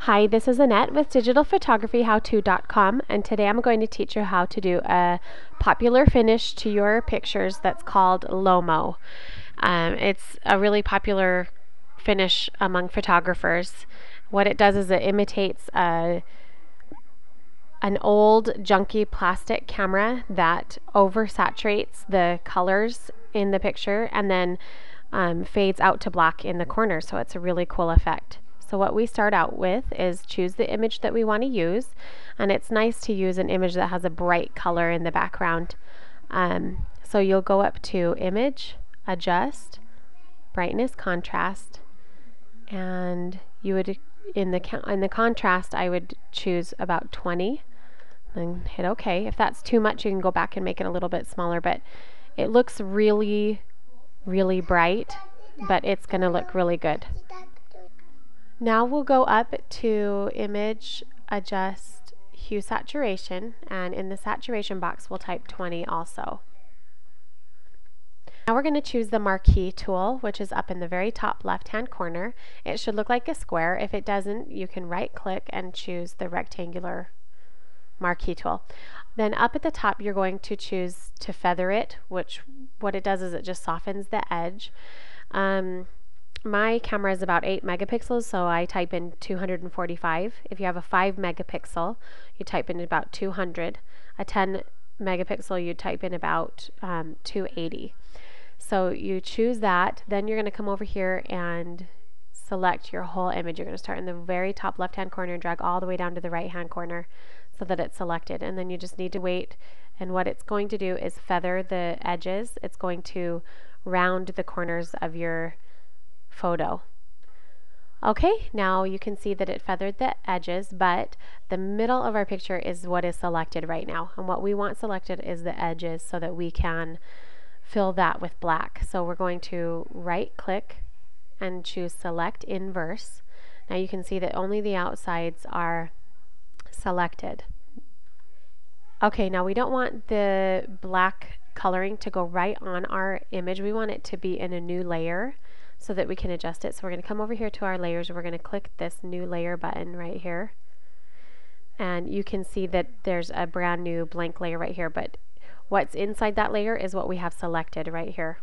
Hi, this is Annette with digitalphotographyhowto.com, and today I'm going to teach you how to do a popular finish to your pictures that's called Lomo. It's a really popular finish among photographers. What it does is it imitates an old junky plastic camera that oversaturates the colors in the picture and then fades out to black in the corner, so it's a really cool effect. So what we start out with is choose the image that we want to use, and it's nice to use an image that has a bright color in the background. So you'll go up to Image, Adjust, Brightness, Contrast, and you would in the contrast I would choose about 20 and hit OK. If that's too much, you can go back and make it a little bit smaller, but it looks really bright, but it's going to look really good. Now we'll go up to Image, Adjust, Hue, Saturation, and in the saturation box we'll type 20 also. Now we're going to choose the Marquee Tool, which is up in the very top left-hand corner. It should look like a square. If it doesn't, you can right-click and choose the rectangular Marquee Tool. Then up at the top you're going to choose to feather it, which what it does is it just softens the edge. My camera is about 8 megapixels, so I type in 245. If you have a 5 megapixel, you type in about 200. A 10 megapixel, you type in about 280. So you choose that, then you're going to come over here and select your whole image. You're going to start in the very top left-hand corner and drag all the way down to the right-hand corner so that it's selected. And then you just need to wait, and what it's going to do is feather the edges. It's going to round the corners of your photo. Okay, now you can see that it feathered the edges, but the middle of our picture is what is selected right now, and what we want selected is the edges so that we can fill that with black. So we're going to right click and choose Select Inverse. Now you can see that only the outsides are selected. Okay, now we don't want the black coloring to go right on our image. We want it to be in a new layer so that we can adjust it. So we're going to come over here to our layers and we're going to click this new layer button right here. And you can see that there's a brand new blank layer right here, but what's inside that layer is what we have selected right here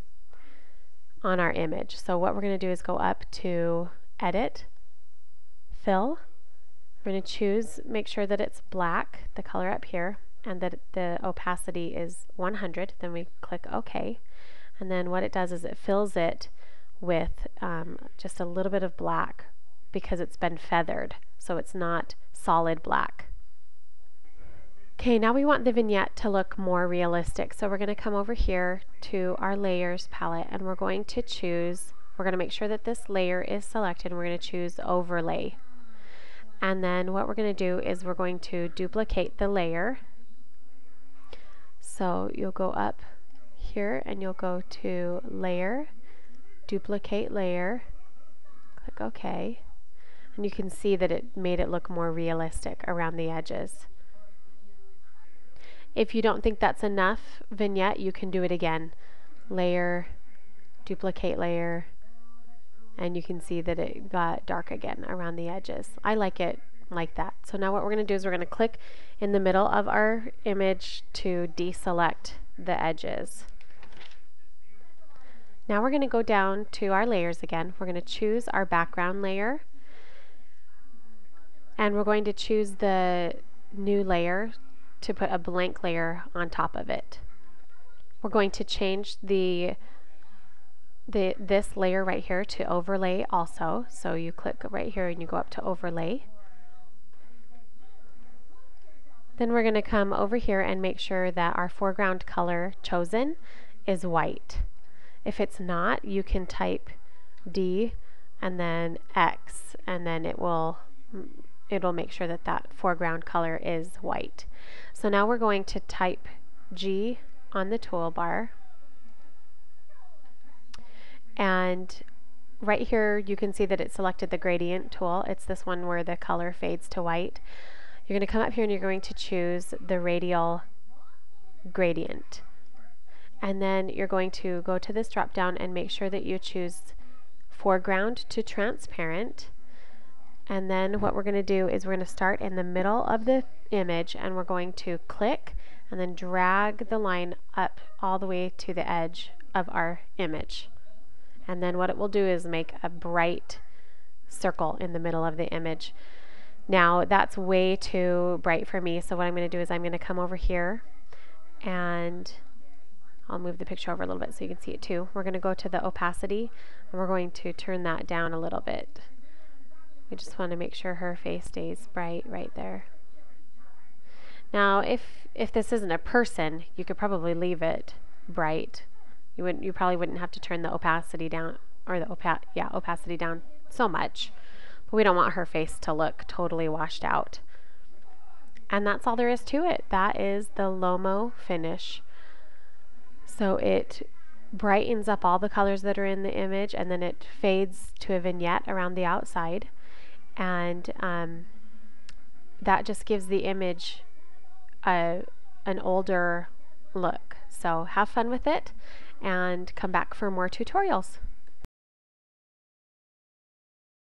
on our image. So what we're going to do is go up to Edit, Fill. We're going to choose, make sure that it's black, the color up here, and that the opacity is 100. Then we click OK. And then what it does is it fills it with just a little bit of black because it's been feathered, so it's not solid black. Okay, now we want the vignette to look more realistic, so we're going to come over here to our layers palette and we're going to choose, we're going to make sure that this layer is selected, and we're going to choose Overlay. And then what we're going to do is we're going to duplicate the layer. So you'll go up here and you'll go to Layer, Duplicate Layer, click OK, and you can see that it made it look more realistic around the edges. If you don't think that's enough vignette, you can do it again. Layer, Duplicate Layer, and you can see that it got dark again around the edges. I like it like that. So now what we're going to do is we're going to click in the middle of our image to deselect the edges. Now we're going to go down to our layers again. We're going to choose our background layer, and we're going to choose the new layer to put a blank layer on top of it. We're going to change this layer right here to Overlay also. So you click right here and you go up to Overlay. Then we're going to come over here and make sure that our foreground color chosen is white. If it's not, you can type D and then X, and then it'll make sure that that foreground color is white. So now we're going to type G on the toolbar, and right here you can see that it selected the gradient tool. It's this one where the color fades to white. You're going to come up here and you're going to choose the radial gradient. And then you're going to go to this drop down and make sure that you choose foreground to transparent, And then what we're going to do is we're going to start in the middle of the image, and we're going to click and then drag the line up all the way to the edge of our image. And then what it will do is make a bright circle in the middle of the image. Now that's way too bright for me, so what I'm going to do is I'm going to come over here, and I'll move the picture over a little bit so you can see it too. We're going to go to the opacity, and we're going to turn that down a little bit. We just want to make sure her face stays bright right there. Now if this isn't a person, you could probably leave it bright. You probably wouldn't have to turn the opacity down, or the opacity down so much. But we don't want her face to look totally washed out. And that's all there is to it. That is the Lomo finish. So it brightens up all the colors that are in the image, and then it fades to a vignette around the outside. And that just gives the image an older look. So have fun with it and come back for more tutorials.